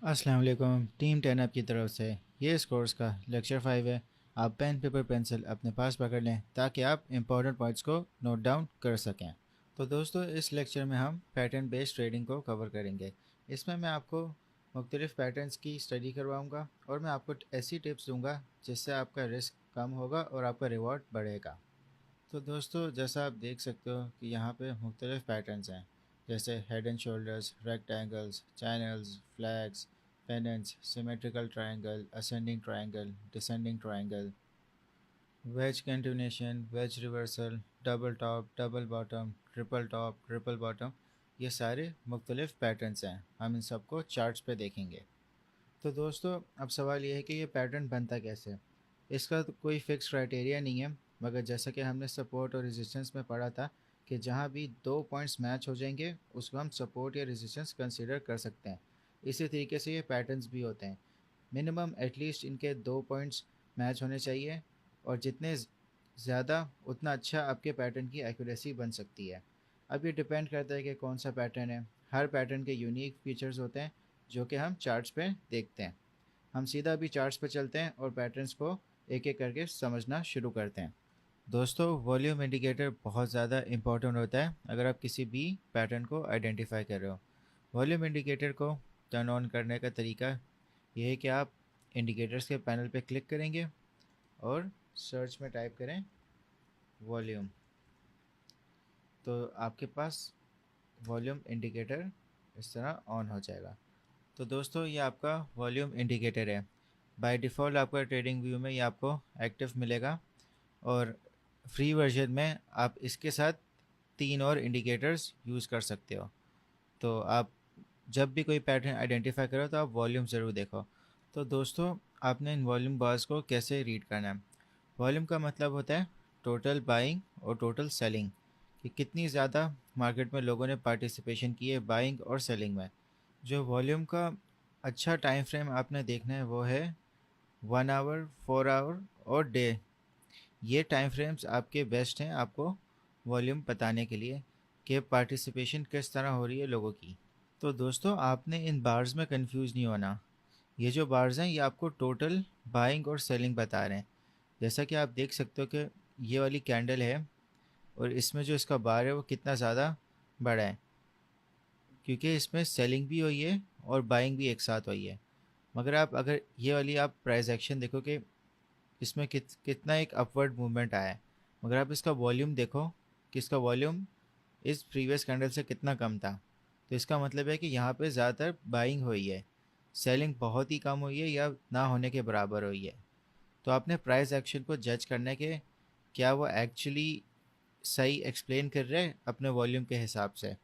अस्सलाम वालेकुम। Team 10 up की तरफ से ये इस कोर्स का लेक्चर 5 है। आप पेन पेपर पेंसिल अपने पास पकड़ लें ताकि आप इंपॉर्टेंट पॉइंट्स को नोट डाउन कर सकें। तो दोस्तों, इस लेक्चर में हम पैटर्न बेस्ड ट्रेडिंग को कवर करेंगे। इसमें मैं आपको मुख्तलिफ़ पैटर्न्स की स्टडी करवाऊंगा और मैं आपको ऐसी टिप्स दूंगा जिससे आपका रिस्क कम होगा और आपका रिवॉर्ड बढ़ेगा। तो दोस्तों, जैसा आप देख सकते हो कि यहाँ पे मुख्तलिफ पैटर्न्स हैं, जैसे head and shoulders, rectangles, channels, flags, pennants, symmetrical triangle, ascending triangle, descending triangle, wedge continuation, wedge reversal, double top, double bottom, triple top, triple bottom. ये सारे मुख्तलिफ पैटर्न्स हैं। हम इन सबको चार्ट्स पे देखेंगे। तो दोस्तों, अब सवाल ये है कि ये पैटर्न बनता कैसे है। इसका तो कोई फिक्स क्राइटेरिया नहीं है, मगर जैसा कि हमने सपोर्ट और रेजिस्टेंस में पढ़ा था कि जहाँ भी दो पॉइंट्स मैच हो जाएंगे उसको हम सपोर्ट या रेजिस्टेंस कंसीडर कर सकते हैं। इसी तरीके से ये पैटर्न्स भी होते हैं। मिनिमम एटलीस्ट इनके दो पॉइंट्स मैच होने चाहिए, और जितने ज़्यादा उतना अच्छा आपके पैटर्न की एक्यूरेसी बन सकती है। अब ये डिपेंड करता है कि कौन सा पैटर्न है। हर पैटर्न के यूनिक फीचर्स होते हैं जो कि हम चार्ट्स पे देखते हैं। हम सीधा अभी चार्ट्स पे चलते हैं और पैटर्न्स को एक एक करके समझना शुरू करते हैं। दोस्तों, वॉल्यूम इंडिकेटर बहुत ज़्यादा इंपॉर्टेंट होता है अगर आप किसी भी पैटर्न को आइडेंटिफाई कर रहे हो। वॉल्यूम इंडिकेटर को टर्न ऑन करने का तरीका ये है कि आप इंडिकेटर्स के पैनल पे क्लिक करेंगे और सर्च में टाइप करें वॉल्यूम। तो आपके पास वॉल्यूम इंडिकेटर इस तरह ऑन हो जाएगा। तो दोस्तों, ये आपका वॉल्यूम इंडिकेटर है। बाय डिफ़ॉल्ट आपका ट्रेडिंग व्यू में ये आपको एक्टिव मिलेगा, और फ्री वर्जन में आप इसके साथ तीन और इंडिकेटर्स यूज़ कर सकते हो। तो आप जब भी कोई पैटर्न आइडेंटिफाई करो तो आप वॉल्यूम ज़रूर देखो। तो दोस्तों, आपने इन वॉल्यूम बार्स को कैसे रीड करना है। वॉल्यूम का मतलब होता है टोटल बाइंग और टोटल सेलिंग, कि कितनी ज़्यादा मार्केट में लोगों ने पार्टिसिपेशन की है बाइंग और सेलिंग में। जो वॉल्यूम का अच्छा टाइम फ्रेम आपने देखना है वो है 1 आवर, 4 आवर और डे। ये टाइम फ्रेम्स आपके बेस्ट हैं आपको वॉल्यूम बताने के लिए कि पार्टिसिपेशन किस तरह हो रही है लोगों की। तो दोस्तों, आपने इन बार्स में कंफ्यूज नहीं होना। ये जो बार्स हैं ये आपको टोटल बाइंग और सेलिंग बता रहे हैं। जैसा कि आप देख सकते हो कि ये वाली कैंडल है और इसमें जो इसका बार है वो कितना ज़्यादा बड़ा है, क्योंकि इसमें सेलिंग भी हुई है और बाइंग भी एक साथ हुई है। मगर आप अगर ये वाली आप प्राइस एक्शन देखो कि इसमें कितना एक अपवर्ड मूवमेंट आया है, मगर आप इसका वॉल्यूम देखो कि इसका वॉल्यूम इस प्रीवियस कैंडल से कितना कम था। तो इसका मतलब है कि यहाँ पे ज़्यादातर बाइंग हुई है, सेलिंग बहुत ही कम हुई है या ना होने के बराबर हुई है। तो आपने प्राइस एक्शन को जज करने के क्या वो एक्चुअली सही एक्सप्लेन कर रहे हैं अपने वॉल्यूम के हिसाब से,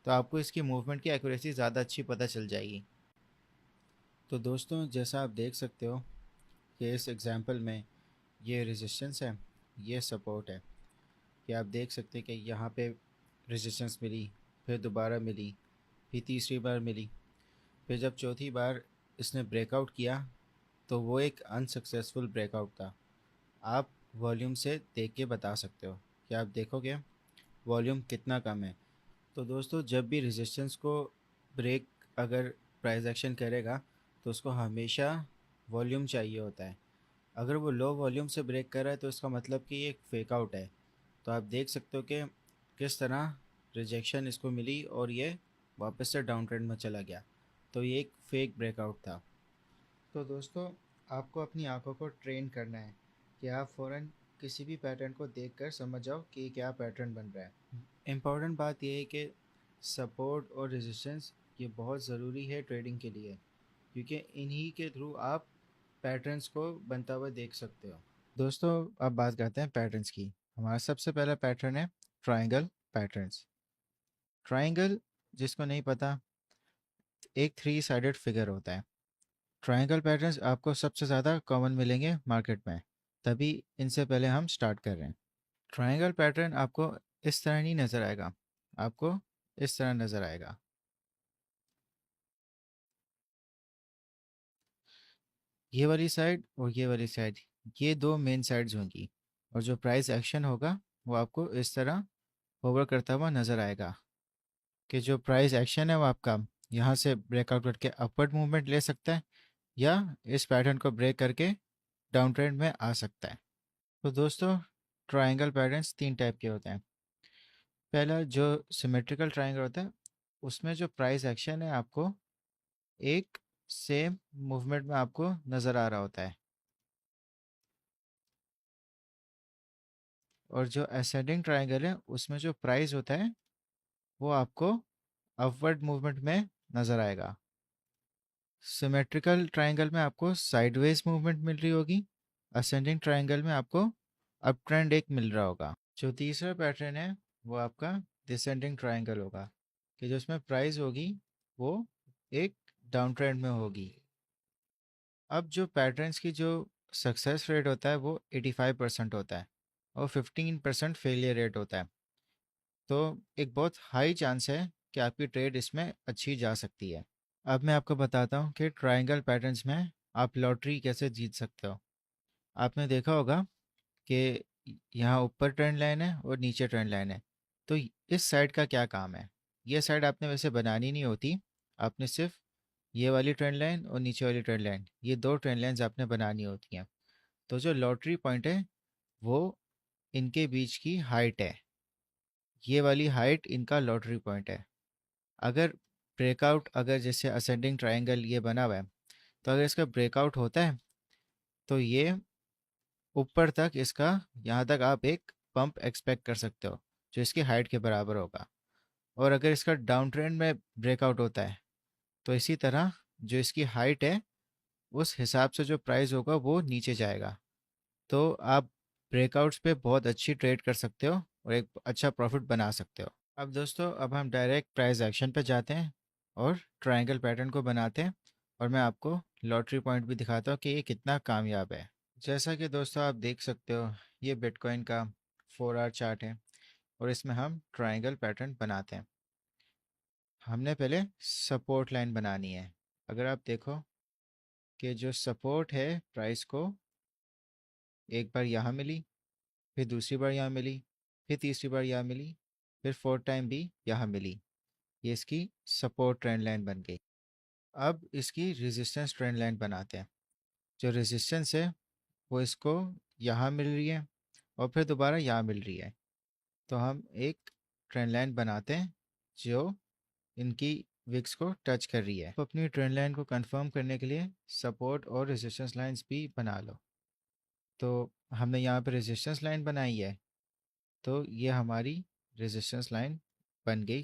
तो आपको इसकी मूवमेंट की एक्यूरेसी ज़्यादा अच्छी पता चल जाएगी। तो दोस्तों, जैसा आप देख सकते हो कि इस एग्जांपल में ये रेजिस्टेंस है, ये सपोर्ट है। कि आप देख सकते हैं कि यहाँ पे रेजिस्टेंस मिली, फिर दोबारा मिली, फिर तीसरी बार मिली, फिर जब चौथी बार इसने ब्रेकआउट किया तो वो एक अनसक्सेसफुल ब्रेकआउट था। आप वॉल्यूम से देख के बता सकते हो कि आप देखोगे वॉल्यूम कितना कम है। तो दोस्तों, जब भी रेजिस्टेंस को ब्रेक अगर प्राइस एक्शन करेगा तो उसको हमेशा वॉल्यूम चाहिए होता है। अगर वो लो वॉल्यूम से ब्रेक कर रहा है तो इसका मतलब कि ये एक फेक आउट है। तो आप देख सकते हो कि किस तरह रिजेक्शन इसको मिली और ये वापस से डाउन ट्रेंड में चला गया। तो ये एक फेक ब्रेकआउट था। तो दोस्तों, आपको अपनी आंखों को ट्रेन करना है कि आप फ़ौरन किसी भी पैटर्न को देखकर समझ जाओ कि क्या पैटर्न बन रहा है। इम्पॉर्टेंट बात यह है कि सपोर्ट और रेजिस्टेंस ये बहुत ज़रूरी है ट्रेडिंग के लिए, क्योंकि इन्हीं के थ्रू आप पैटर्न्स को बनता हुआ देख सकते हो। दोस्तों, अब बात करते हैं पैटर्न्स की। हमारा सबसे पहला पैटर्न है ट्रायंगल पैटर्न्स। ट्रायंगल, जिसको नहीं पता, एक थ्री साइडेड फिगर होता है। ट्रायंगल पैटर्न्स आपको सबसे ज़्यादा कॉमन मिलेंगे मार्केट में, तभी इनसे पहले हम स्टार्ट कर रहे हैं। ट्रायंगल पैटर्न आपको इस तरह नहीं नज़र आएगा, आपको इस तरह नज़र आएगा। ये वाली साइड और ये वाली साइड, ये दो मेन साइड्स होंगी, और जो प्राइस एक्शन होगा वो आपको इस तरह होवर करता हुआ नज़र आएगा कि जो प्राइस एक्शन है वो आपका यहाँ से ब्रेकआउट करके अपवर्ड मूवमेंट ले सकता है या इस पैटर्न को ब्रेक करके डाउन ट्रेंड में आ सकता है। तो दोस्तों, ट्रायंगल पैटर्न्स 3 टाइप के होते हैं। पहला जो सिमेट्रिकल ट्रायंगल होता है, उसमें जो प्राइस एक्शन है आपको एक सेम मूवमेंट में आपको नज़र आ रहा होता है, और जो असेंडिंग ट्रायंगल है उसमें जो प्राइस होता है वो आपको अपवर्ड मूवमेंट में नज़र आएगा। सिमेट्रिकल ट्रायंगल में आपको साइडवेज मूवमेंट मिल रही होगी, असेंडिंग ट्रायंगल में आपको अप ट्रेंड एक मिल रहा होगा। जो तीसरा पैटर्न है वो आपका डिसेंडिंग ट्रायंगल होगा, कि जो इसमें प्राइस होगी वो एक डाउन ट्रेंड में होगी। अब जो पैटर्न्स की जो सक्सेस रेट होता है वो 85% होता है और 15% फेलियर रेट होता है। तो एक बहुत हाई चांस है कि आपकी ट्रेड इसमें अच्छी जा सकती है। अब मैं आपको बताता हूँ कि ट्रायंगल पैटर्न्स में आप लॉटरी कैसे जीत सकते हो। आपने देखा होगा कि यहाँ ऊपर ट्रेंड लाइन है और नीचे ट्रेंड लाइन है, तो इस साइड का क्या काम है। ये साइड आपने वैसे बनानी नहीं होती, आपने सिर्फ ये वाली ट्रेंड लाइन और नीचे वाली ट्रेंड लाइन, ये दो ट्रेंड लाइन्स आपने बनानी होती हैं। तो जो लॉटरी पॉइंट है वो इनके बीच की हाइट है, ये वाली हाइट इनका लॉटरी पॉइंट है। अगर ब्रेकआउट, अगर जैसे असेंडिंग ट्रायंगल ये बना हुआ है, तो अगर इसका ब्रेकआउट होता है तो ये ऊपर तक इसका, यहाँ तक आप एक पंप एक्सपेक्ट कर सकते हो जो इसकी हाइट के बराबर होगा। और अगर इसका डाउन ट्रेंड में ब्रेकआउट होता है तो इसी तरह जो इसकी हाइट है उस हिसाब से जो प्राइस होगा वो नीचे जाएगा। तो आप ब्रेकआउट्स पे बहुत अच्छी ट्रेड कर सकते हो और एक अच्छा प्रॉफिट बना सकते हो। अब दोस्तों, अब हम डायरेक्ट प्राइस एक्शन पे जाते हैं और ट्रायंगल पैटर्न को बनाते हैं, और मैं आपको लॉटरी पॉइंट भी दिखाता हूँ कि ये कितना कामयाब है। जैसा कि दोस्तों आप देख सकते हो, ये बिटकॉइन का 4 आवर चार्ट है और इसमें हम ट्रायंगल पैटर्न बनाते हैं। हमने पहले सपोर्ट लाइन बनानी है। अगर आप देखो कि जो सपोर्ट है प्राइस को, एक बार यहाँ मिली, फिर दूसरी बार यहाँ मिली, फिर तीसरी बार यहाँ मिली, फिर फोर्थ टाइम भी यहाँ मिली, ये इसकी सपोर्ट ट्रेंड लाइन बन गई। अब इसकी रेजिस्टेंस ट्रेंड लाइन बनाते हैं। जो रेजिस्टेंस है वो इसको यहाँ मिल रही है और फिर दोबारा यहाँ मिल रही है, तो हम एक ट्रेंड लाइन बनाते हैं जो इनकी विक्स को टच कर रही है। तो अपनी ट्रेंड लाइन को कंफर्म करने के लिए सपोर्ट और रेजिस्टेंस लाइंस भी बना लो। तो हमने यहाँ पे रेजिस्टेंस लाइन बनाई है, तो ये हमारी रेजिस्टेंस लाइन बन गई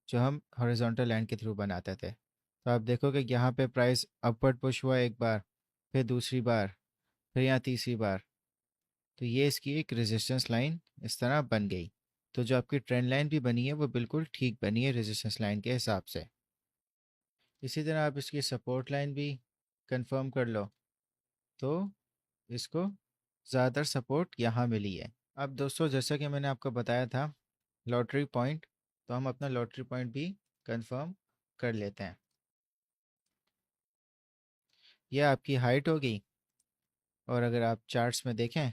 जो हम हॉरिजॉन्टल लाइन के थ्रू बनाते थे। तो आप देखोगे यहाँ पे प्राइस अपवर्ड पुश हुआ एक बार, फिर दूसरी बार, फिर यहाँ तीसरी बार, तो ये इसकी एक रेजिस्टेंस लाइन इस तरह बन गई। तो जो आपकी ट्रेंड लाइन भी बनी है वो बिल्कुल ठीक बनी है रेजिस्टेंस लाइन के हिसाब से। इसी तरह आप इसकी सपोर्ट लाइन भी कंफर्म कर लो, तो इसको ज़्यादातर सपोर्ट यहाँ मिली है। अब दोस्तों, जैसा कि मैंने आपको बताया था लॉटरी पॉइंट, तो हम अपना लॉटरी पॉइंट भी कंफर्म कर लेते हैं। यह आपकी हाइट होगी, और अगर आप चार्ट्स में देखें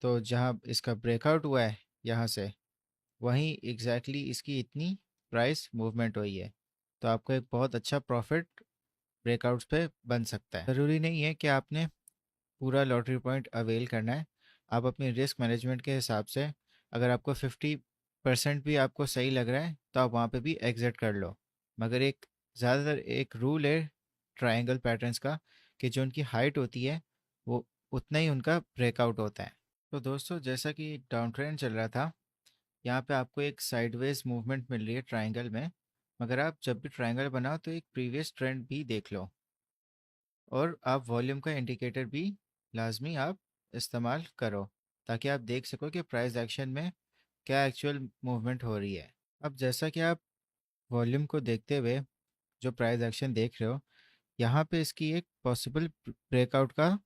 तो जहाँ इसका ब्रेकआउट हुआ है यहाँ से, वहीं एग्जैक्टली इसकी इतनी प्राइस मूवमेंट हुई है। तो आपको एक बहुत अच्छा प्रॉफिट ब्रेकआउट्स पे बन सकता है। ज़रूरी नहीं है कि आपने पूरा लॉटरी पॉइंट अवेल करना है। आप अपनी रिस्क मैनेजमेंट के हिसाब से, अगर आपको 50% भी आपको सही लग रहा है तो आप वहाँ पे भी एग्जिट कर लो। मगर एक ज़्यादातर एक रूल है ट्रायंगल पैटर्न्स का, कि जो उनकी हाइट होती है वो उतना ही उनका ब्रेकआउट होता है। तो दोस्तों, जैसा कि डाउन ट्रेंड चल रहा था, यहाँ पे आपको एक साइडवेज मूवमेंट मिल रही है ट्रायंगल में। मगर आप जब भी ट्रायंगल बनाओ तो एक प्रीवियस ट्रेंड भी देख लो, और आप वॉल्यूम का इंडिकेटर भी लाजमी आप इस्तेमाल करो, ताकि आप देख सको कि प्राइस एक्शन में क्या एक्चुअल मूवमेंट हो रही है। अब जैसा कि आप वॉल्यूम को देखते हुए जो प्राइस एक्शन देख रहे हो, यहाँ पे इसकी एक पॉसिबल ब्रेकआउट का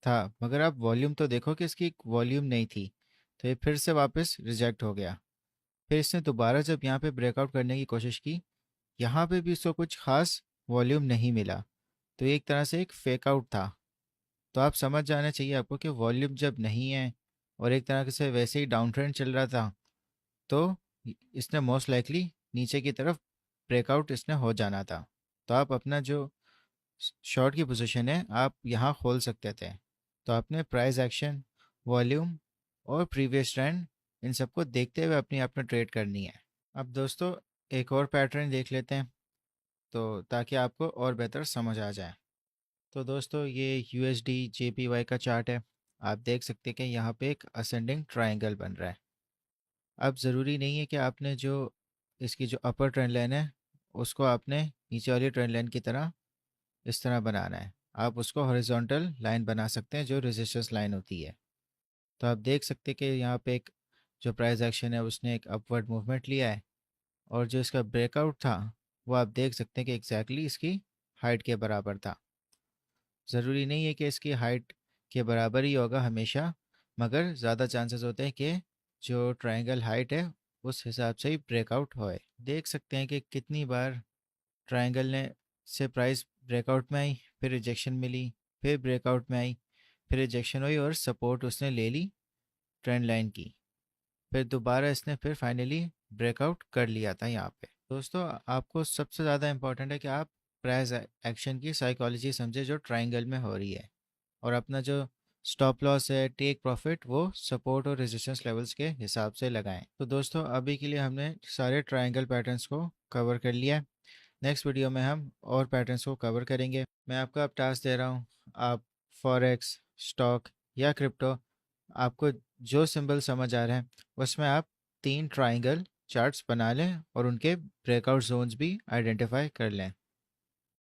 था, मगर आप वॉल्यूम तो देखो कि इसकी एक वॉल्यूम नहीं थी, तो ये फिर से वापस रिजेक्ट हो गया। फिर इसने दोबारा जब यहाँ पे ब्रेकआउट करने की कोशिश की, यहाँ पे भी इसको कुछ खास वॉल्यूम नहीं मिला, तो ये एक तरह से एक फेक आउट था। तो आप समझ जाना चाहिए आपको कि वॉल्यूम जब नहीं है और एक तरह से वैसे ही डाउन ट्रेंड चल रहा था, तो इसने मोस्ट लाइकली नीचे की तरफ ब्रेकआउट इसने हो जाना था। तो आप अपना जो शॉर्ट की पोजीशन है आप यहाँ खोल सकते थे। तो आपने प्राइस एक्शन, वॉल्यूम और प्रीवियस ट्रेंड, इन सबको देखते हुए अपनी आपने ट्रेड करनी है। अब दोस्तों एक और पैटर्न देख लेते हैं, तो ताकि आपको और बेहतर समझ आ जाए। तो दोस्तों ये USD JPY का चार्ट है। आप देख सकते हैं कि यहाँ पे एक असेंडिंग ट्रायंगल बन रहा है। अब ज़रूरी नहीं है कि आपने जो इसकी जो अपर ट्रेंड लाइन है उसको आपने नीचे वाली ट्रेंड लाइन की तरह इस तरह बनाना है। आप उसको हॉरिजॉन्टल लाइन बना सकते हैं जो रेजिस्टेंस लाइन होती है। तो आप देख सकते हैं कि यहाँ पे एक जो प्राइस एक्शन है उसने एक अपवर्ड मूवमेंट लिया है, और जो इसका ब्रेकआउट था वो आप देख सकते हैं कि एग्जैक्टली इसकी हाइट के बराबर था। ज़रूरी नहीं है कि इसकी हाइट के बराबर ही होगा हमेशा, मगर ज़्यादा चांसेस होते हैं कि जो ट्रायंगल हाइट है उस हिसाब से ही ब्रेकआउट होए। देख सकते हैं कि कितनी बार ट्रायंगल ने से प्राइस ब्रेकआउट में आई, फिर रिजेक्शन मिली, फिर ब्रेकआउट में आई, फिर रिजेक्शन हुई और सपोर्ट उसने ले ली ट्रेंड लाइन की, फिर दोबारा इसने फिर फाइनली ब्रेकआउट कर लिया था यहाँ पे। दोस्तों आपको सबसे ज़्यादा इम्पोर्टेंट है कि आप प्राइस एक्शन की साइकोलॉजी समझे जो ट्रायंगल में हो रही है, और अपना जो स्टॉप लॉस है, टेक प्रॉफिट, वो सपोर्ट और रेजिस्टेंस लेवल्स के हिसाब से लगाएं। तो दोस्तों अभी के लिए हमने सारे ट्रायंगल पैटर्न्स को कवर कर लिया है। नेक्स्ट वीडियो में हम और पैटर्न्स को कवर करेंगे। मैं आपको अब टास्क दे रहा हूँ, आप फॉरेक्स, स्टॉक या क्रिप्टो, आपको जो सिंबल समझ आ रहे हैं उसमें आप 3 ट्रायंगल चार्ट्स बना लें और उनके ब्रेकआउट जोन्स भी आइडेंटिफाई कर लें।